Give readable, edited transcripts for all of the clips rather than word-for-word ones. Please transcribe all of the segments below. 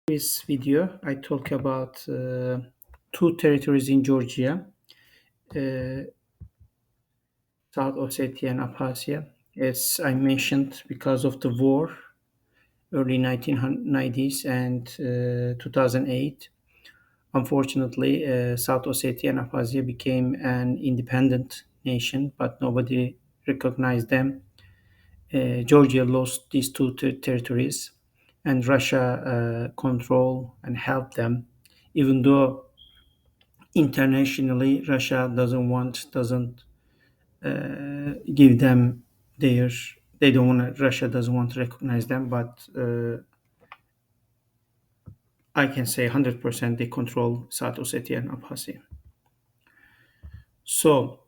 This video, I talk about two territories in Georgia, uh, South Ossetia and Abkhazia. As I mentioned, because of the war, early 1990s and 2008, unfortunately, South Ossetia and Abkhazia became an independent nation, but nobody recognized them. Georgia lost these two territories, and Russia control and helped them, even though internationally Russia doesn't give them their they don't want to, Russia doesn't want to recognize them, but I can say 100% they control South Ossetia and Abkhazia. So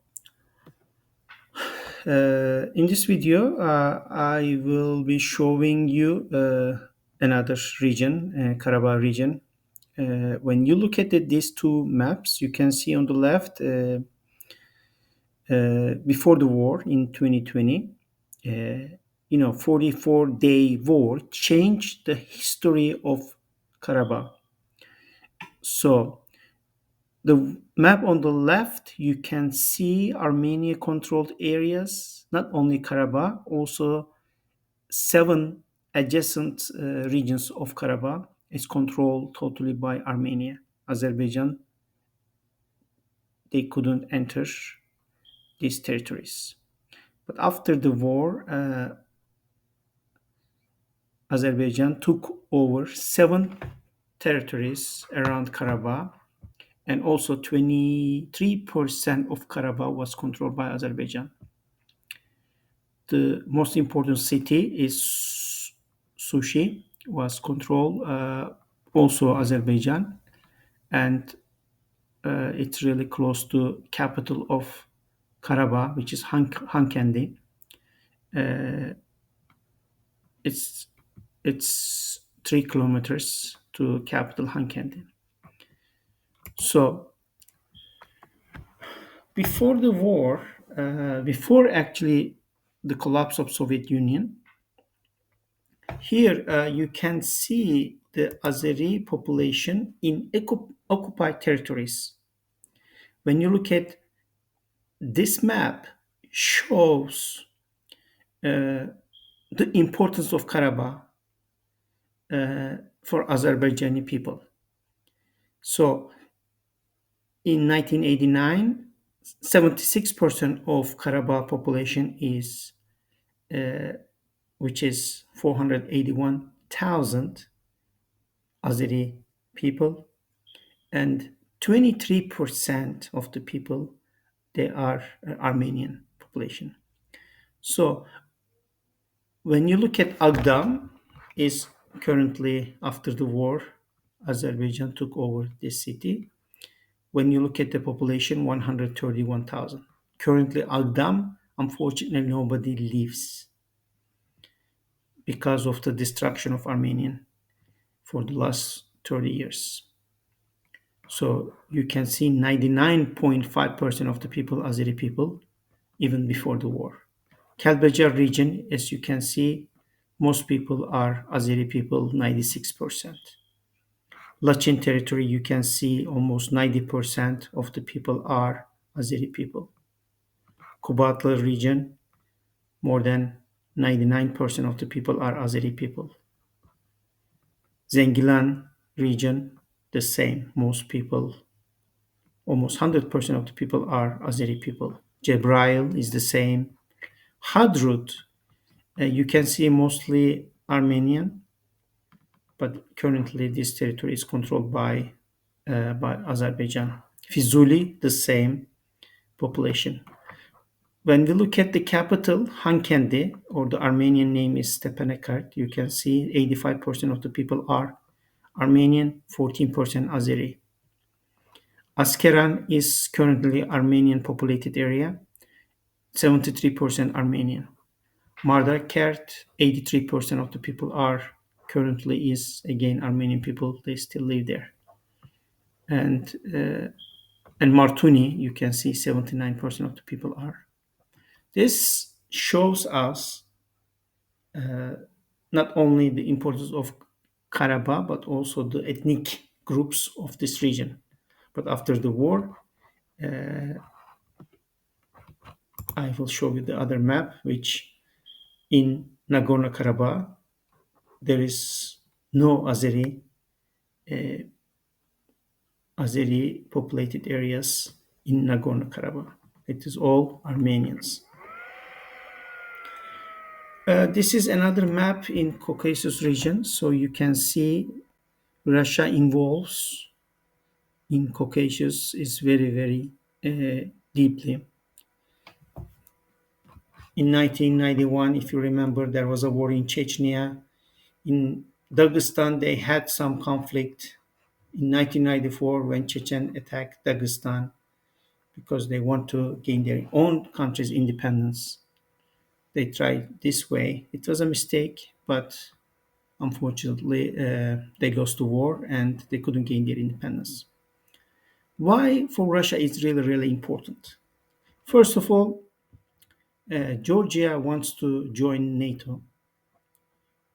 in this video I will be showing you another region, Karabakh region. When you look at these two maps, you can see on the left, before the war in 2020, 44-day war changed the history of Karabakh. So the map on the left, you can see Armenia controlled areas, not only Karabakh, also seven adjacent regions of Karabakh is controlled totally by Armenia. Azerbaijan, they couldn't enter these territories. But after the war, Azerbaijan took over seven territories around Karabakh, and also 23% of Karabakh was controlled by Azerbaijan. The most important city is Sushi, was controlled also Azerbaijan, and it's really close to capital of Karabakh, which is Hankendi. It's it's 3 kilometers to capital Hankendi. So before the war, before actually the collapse of Soviet Union, here you can see the Azeri population in occupied territories. When you look at this map, shows the importance of Karabakh for Azerbaijani people. So in 1989, 76% of Karabakh population is, which is 481,000 Azeri people, and 23% of the people, they are Armenian population. So when you look at Agdam, is currently after the war, Azerbaijan took over this city. When you look at the population, 131,000. Currently, Agdam, unfortunately, nobody lives because of the destruction of Armenian for the last 30 years. So you can see 99.5% of the people, Azeri people, even before the war. Kalbajar region, as you can see, most people are Azeri people, 96%. Lachin territory, you can see almost 90% of the people are Azeri people. Kubatlı region, more than 99% of the people are Azeri people. Zengilan region, the same. Most people, almost 100% of the people are Azeri people. Cebrail is the same. Hadrut, you can see mostly Armenian, but currently this territory is controlled by Azerbaijan. Fizuli, the same population. When we look at the capital, Hankendi, or the Armenian name is Stepanakert, you can see 85% of the people are Armenian, 14% Azeri. Askeran is currently Armenian populated area, 73% Armenian. Mardakert, 83% of the people are currently is again Armenian people. They still live there. And Martuni, you can see 79% of the people are. This shows us not only the importance of Karabakh, but also the ethnic groups of this region. But after the war, I will show you the other map, which in Nagorno-Karabakh, there is no Azeri populated areas in Nagorno-Karabakh. It is all Armenians. This is another map in Caucasus region, so you can see Russia involves in Caucasus is very, very deeply. In 1991, if you remember, there was a war in Chechnya. In Dagestan, they had some conflict in 1994 when Chechen attacked Dagestan because they want to gain their own country's independence. They tried this way. It was a mistake, but unfortunately, they lost the war and they couldn't gain their independence. Why for Russia is really, really important? First of all, Georgia wants to join NATO.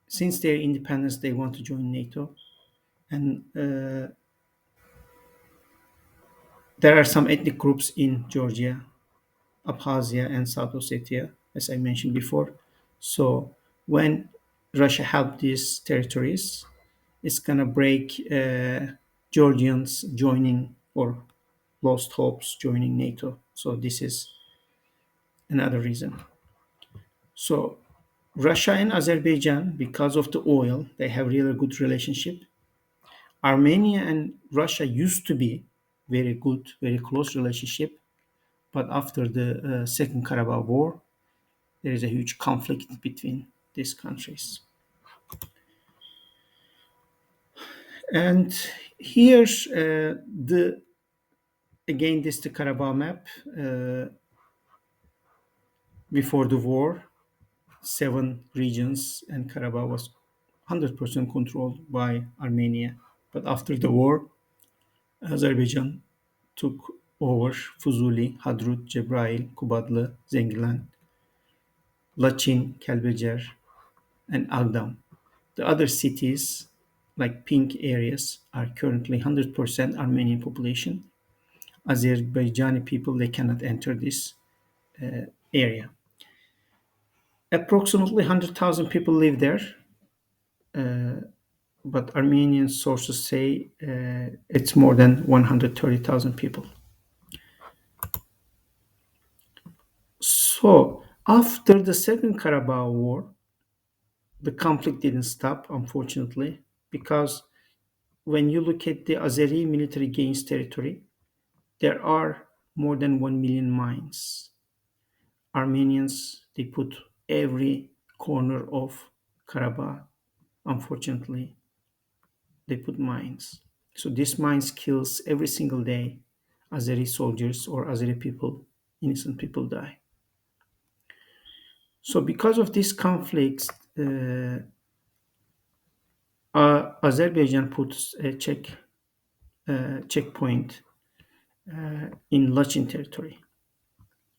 Since their independence, they want to join NATO. And there are some ethnic groups in Georgia, Abkhazia, and South Ossetia, as I mentioned before. So when Russia helped these territories, it's going to break Georgians joining or lost hopes joining NATO. So this is another reason. So Russia and Azerbaijan, because of the oil, they have really good relationship. Armenia and Russia used to be very good, very close relationship, but after the Second Karabakh War, there is a huge conflict between these countries. And here's the again this the Karabakh map before the war. 7 regions, and Karabakh was 100% controlled by Armenia. But after the war, Azerbaijan took over Fuzuli, Hadrut, Cebrail, Kubadlı, Zengilan, Lachin, Kelbecer, and Agdam. The other cities, like pink areas, are currently 100% Armenian population. Azerbaijani people, they cannot enter this area. Approximately 100,000 people live there, but Armenian sources say it's more than 130,000 people. So after the Second Karabakh War, the conflict didn't stop, unfortunately, because when you look at the Azeri military gains territory, there are more than 1 million mines. Armenians, they put every corner of Karabakh. Unfortunately, they put mines. So these mines kills every single day Azeri soldiers or Azeri people, innocent people die. So because of these conflicts, Azerbaijan puts a checkpoint in Lachin territory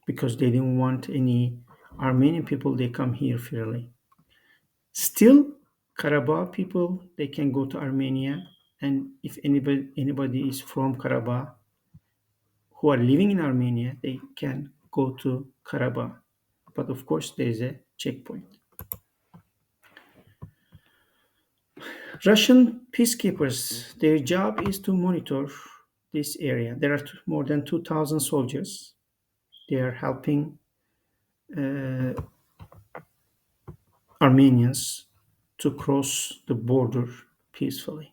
because they didn't want any Armenian people. They come here freely. Still, Karabakh people they can go to Armenia, and if anybody is from Karabakh who are living in Armenia, they can go to Karabakh. But of course, there is a checkpoint. Russian peacekeepers, their job is to monitor this area. There are more than 2,000 soldiers. They are helping Armenians to cross the border peacefully.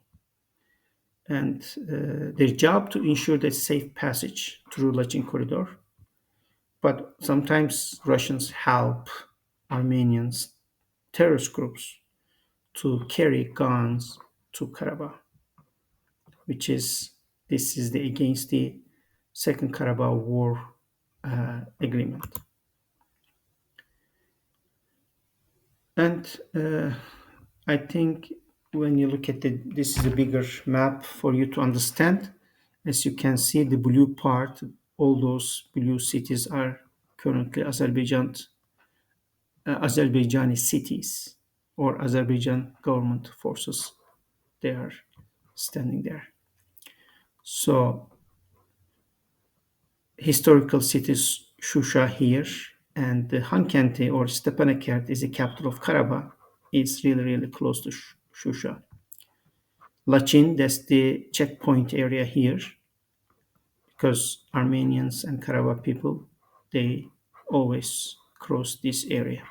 And their job to ensure the safe passage through Lachin corridor. But sometimes Russians help Armenians terrorist groups to carry guns to Karabakh, which is this is the against the Second Karabakh War agreement. And I think when you look at this is a bigger map for you to understand. As you can see, the blue part, all those blue cities are currently Azerbaijani cities or Azerbaijan government forces They are standing there. So historical cities Shusha here, and the Hankenti or Stepanakert is the capital of Karabakh. It's really, really close to Shusha. Lachin, that's the checkpoint area here, because Armenians and Karabakh people, they always cross this area.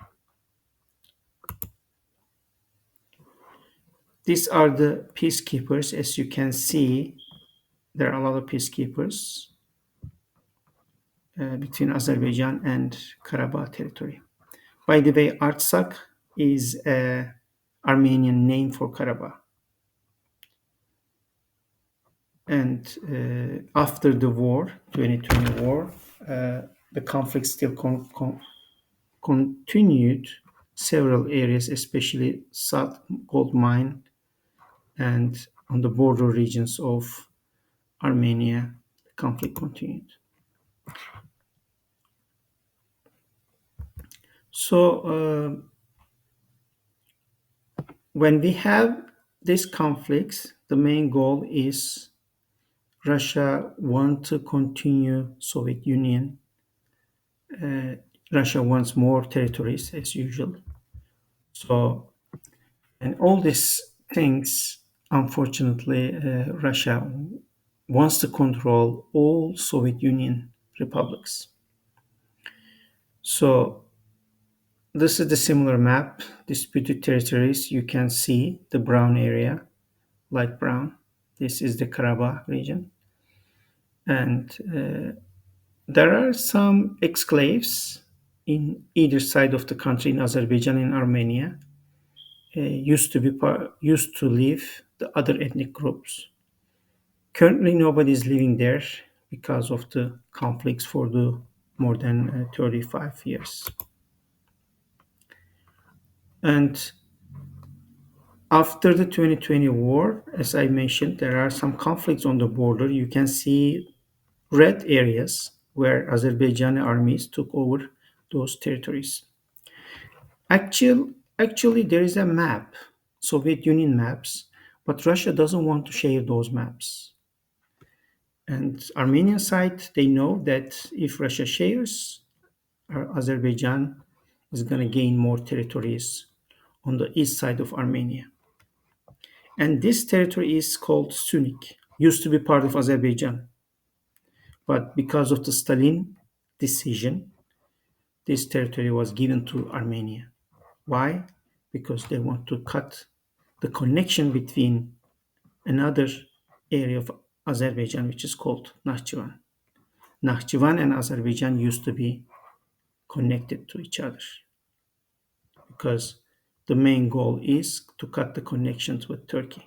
These are the peacekeepers. As you can see, there are a lot of peacekeepers between Azerbaijan and Karabakh territory. By the way, Artsakh is an Armenian name for Karabakh. And after the war, 2020 war, the conflict still continued several areas, especially South Gold Mine and on the border regions of Armenia. The conflict continued. So when we have these conflicts, the main goal is Russia want to continue Soviet Union. Russia wants more territories as usual. So, and all these things, unfortunately, Russia wants to control all Soviet Union republics. So this is the similar map, disputed territories. You can see the brown area, light brown. This is the Karabakh region. And there are some exclaves in either side of the country, in Azerbaijan and Armenia, used to live the other ethnic groups. Currently, nobody is living there because of the conflicts for the more than 35 years. And after the 2020 war, as I mentioned, there are some conflicts on the border. You can see red areas where Azerbaijani armies took over those territories. Actually, there is a map, Soviet Union maps, but Russia doesn't want to share those maps. And Armenian side, they know that if Russia shares, Azerbaijan is going to gain more territories on the east side of Armenia. And this territory is called Sunik, used to be part of Azerbaijan. But because of the Stalin decision, this territory was given to Armenia. Why? Because they want to cut the connection between another area of Azerbaijan, which is called Nakhchivan. Nakhchivan and Azerbaijan used to be connected to each other because the main goal is to cut the connections with Turkey.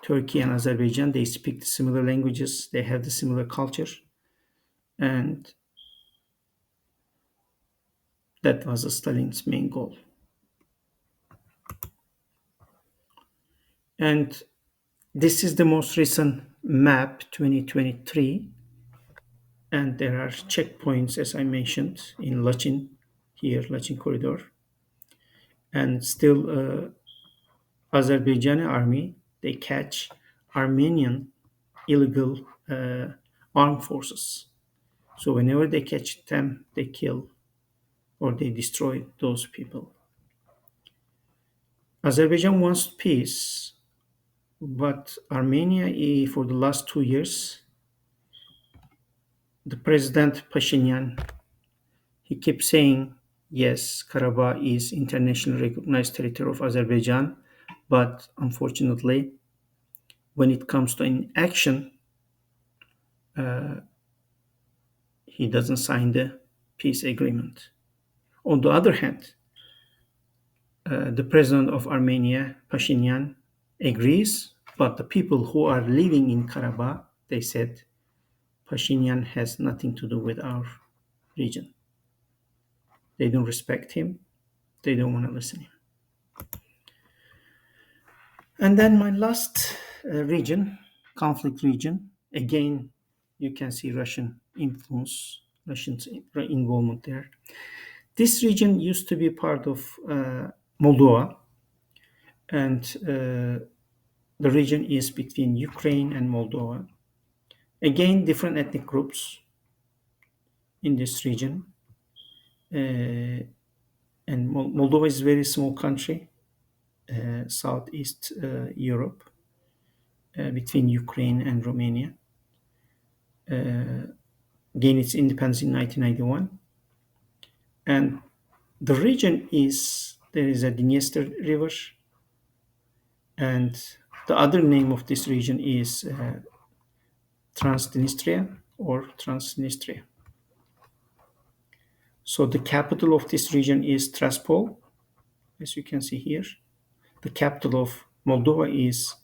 Turkey and Azerbaijan, they speak similar languages, they have the similar culture, and that was Stalin's main goal. And this is the most recent map, 2023, and there are checkpoints, as I mentioned, in Lachin, here, Lachin corridor, and still Azerbaijani army, they catch Armenian illegal armed forces. So whenever they catch them, they kill or they destroy those people. Azerbaijan wants peace, but Armenia, for the last 2 years, the President Pashinyan, he keeps saying, yes, Karabakh is internationally recognized territory of Azerbaijan, but unfortunately, when it comes to an action, he doesn't sign the peace agreement. On the other hand, the president of Armenia, Pashinyan, agrees, but the people who are living in Karabakh, they said, Pashinyan has nothing to do with our region. They don't respect him. They don't want to listen to him. And then my last region, conflict region, again, you can see Russian influence, Russian involvement there. This region used to be part of Moldova, and the region is between Ukraine and Moldova. Again, different ethnic groups in this region. And Moldova is a very small country, southeast Europe, between Ukraine and Romania. Gained its independence in 1991, and the region is there is a Dniester River, and the other name of this region is Transnistria or Transnistria. So the capital of this region is Tiraspol, as you can see here. The capital of Moldova is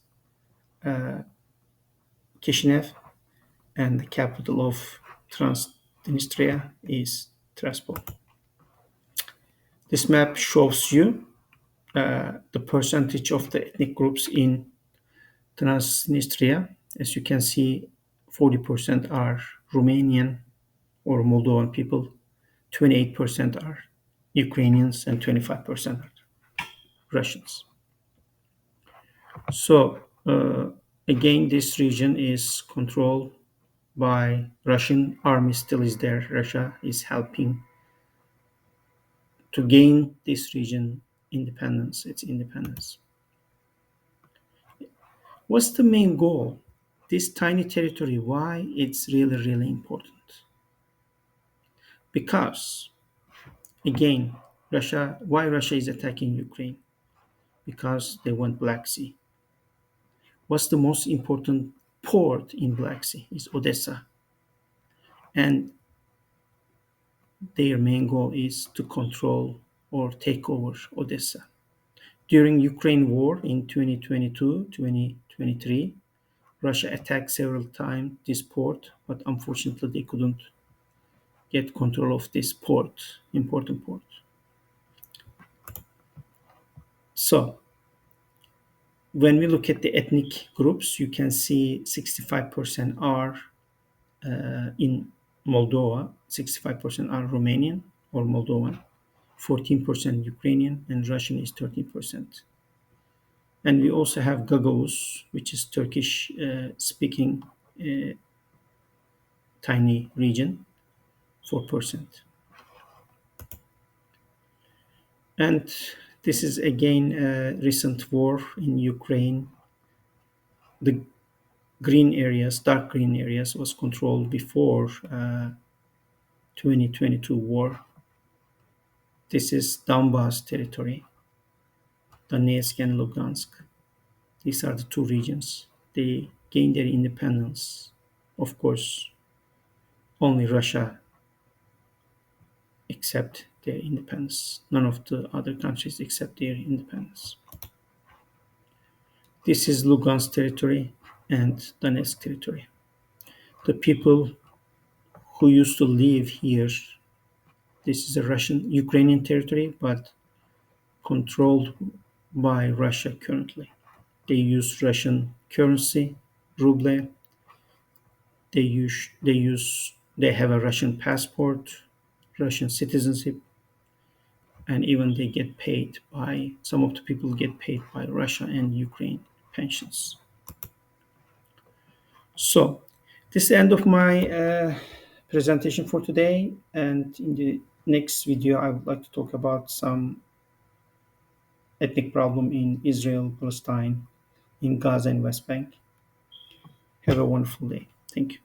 Chisinau, and the capital of Transnistria is Tiraspol. This map shows you the percentage of the ethnic groups in Transnistria. As you can see, 40% are Romanian or Moldovan people, 28% are Ukrainians, and 25% are Russians. So, again, this region is controlled by Russian army still is there. Russia is helping to gain this region its independence. What's the main goal? This tiny territory, why it's really, really important? Because, again, why Russia is attacking Ukraine? Because they want Black Sea. What's the most important port in Black Sea? Is Odessa. And their main goal is to control or take over Odessa. During Ukraine war in 2022-2023, Russia attacked several times this port, but unfortunately they couldn't get control of this port, important port. So when we look at the ethnic groups, you can see 65% are in Moldova, 65% are Romanian or Moldovan, 14% Ukrainian, and Russian is 13%. And we also have Gagavuz, which is Turkish speaking tiny region, 4%. And this is again a recent war in Ukraine. The green areas, dark green areas, was controlled before 2022 war. This is Donbas territory, Donetsk and Lugansk. These are the two regions. They gained their independence. Of course, only Russia accept their independence. None of the other countries accept their independence. This is Lugansk territory and Donetsk territory. The people who used to live here, this is a Ukrainian territory, but controlled by Russia currently. They use Russian currency, ruble. They have a Russian passport, Russian citizenship, and even they get paid by some of the people get paid by Russia and Ukraine pensions. So this is the end of my presentation for today, and in the next video I would like to talk about some ethnic problem in Israel, Palestine, in Gaza and West Bank. Have a wonderful day. Thank you.